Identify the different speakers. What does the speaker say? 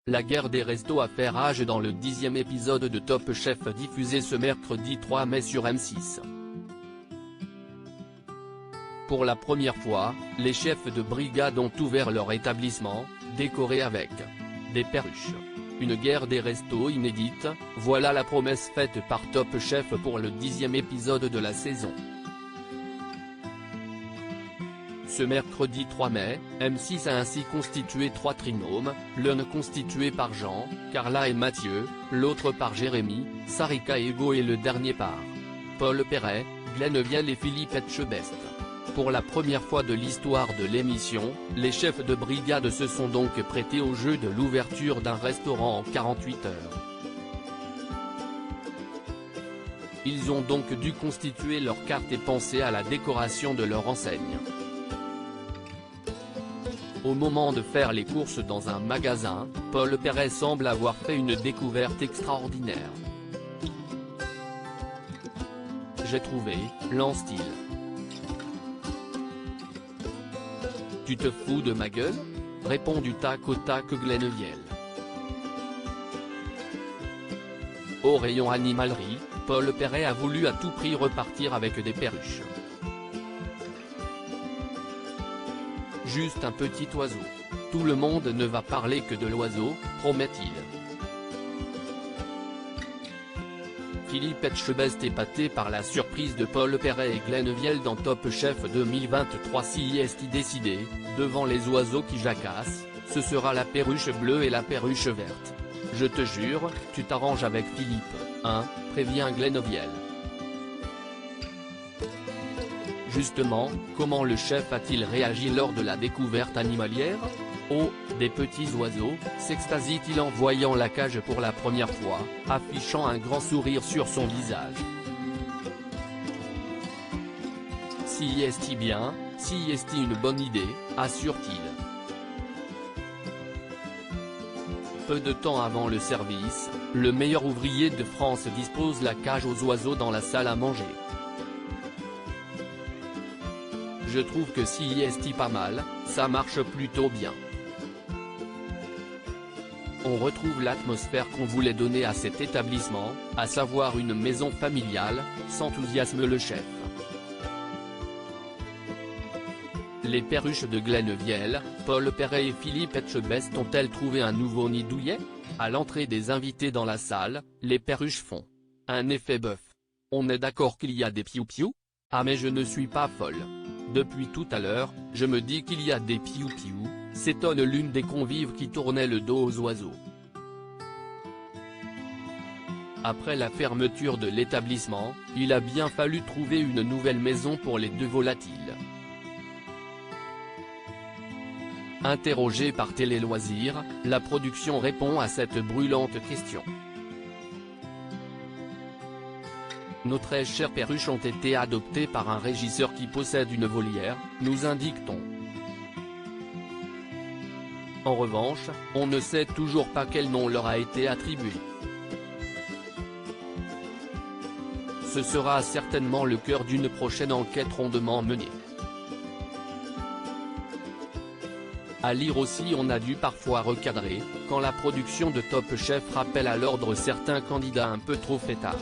Speaker 1: La guerre des restos a fait rage dans le 10e épisode de Top Chef diffusé ce mercredi 3 mai sur M6. Pour la première fois, les chefs de brigade ont ouvert leur établissement, décoré avec des perruches. Une guerre des restos inédite, voilà la promesse faite par Top Chef pour le 10e épisode de la saison. Ce mercredi 3 mai, M6 a ainsi constitué 3 trinômes, l'un constitué par Jean, Carla et Mathieu, l'autre par Jérémy, Sarika et Hugo et le dernier par Paul Perret, Glennevielle et Philippe Etchebest. Pour la première fois de l'histoire de l'émission, les chefs de brigade se sont donc prêtés au jeu de l'ouverture d'un restaurant en 48 heures. Ils ont donc dû constituer leur carte et penser à la décoration de leur enseigne. Au moment de faire les courses dans un magasin, Paul Perret semble avoir fait une découverte extraordinaire. J'ai trouvé, lance-t-il. Tu te fous de ma gueule ? Répond du tac au tac Glennevielle. Au rayon animalerie, Paul Perret a voulu à tout prix repartir avec des perruches. Juste un petit oiseau. Tout le monde ne va parler que de l'oiseau, promet-il. Philippe Etchebest épaté par la surprise de Paul Perret et Glennevielle dans Top Chef 2023. Si est décidé, devant les oiseaux qui jacassent, ce sera la perruche bleue et la perruche verte. Je te jure, tu t'arranges avec Philippe, hein, prévient Glennevielle. Justement, comment le chef a-t-il réagi lors de la découverte animalière ? Oh, des petits oiseaux, s'extasie-t-il en voyant la cage pour la première fois, affichant un grand sourire sur son visage. Si est-il bien, si est-il une bonne idée, assure-t-il. Peu de temps avant le service, le meilleur ouvrier de France dispose la cage aux oiseaux dans la salle à manger. Je trouve que si est pas mal, ça marche plutôt bien. On retrouve l'atmosphère qu'on voulait donner à cet établissement, à savoir une maison familiale, s'enthousiasme le chef. Les perruches de Glennevielle, Paul Perret et Philippe Etchebest ont-elles trouvé un nouveau nid douillet ? À l'entrée des invités dans la salle, les perruches font un effet bœuf. On est d'accord qu'il y a des piou-piou ? Ah mais je ne suis pas folle. Depuis tout à l'heure, je me dis qu'il y a des piou-piou, s'étonne l'une des convives qui tournait le dos aux oiseaux. Après la fermeture de l'établissement, il a bien fallu trouver une nouvelle maison pour les deux volatiles. Interrogé par Télé Loisirs, la production répond à cette brûlante question. Nos très chères perruches ont été adoptées par un régisseur qui possède une volière, nous indique-t-on. En revanche, on ne sait toujours pas quel nom leur a été attribué. Ce sera certainement le cœur d'une prochaine enquête rondement menée. À lire aussi, on a dû parfois recadrer, quand la production de Top Chef rappelle à l'ordre certains candidats un peu trop fêtards.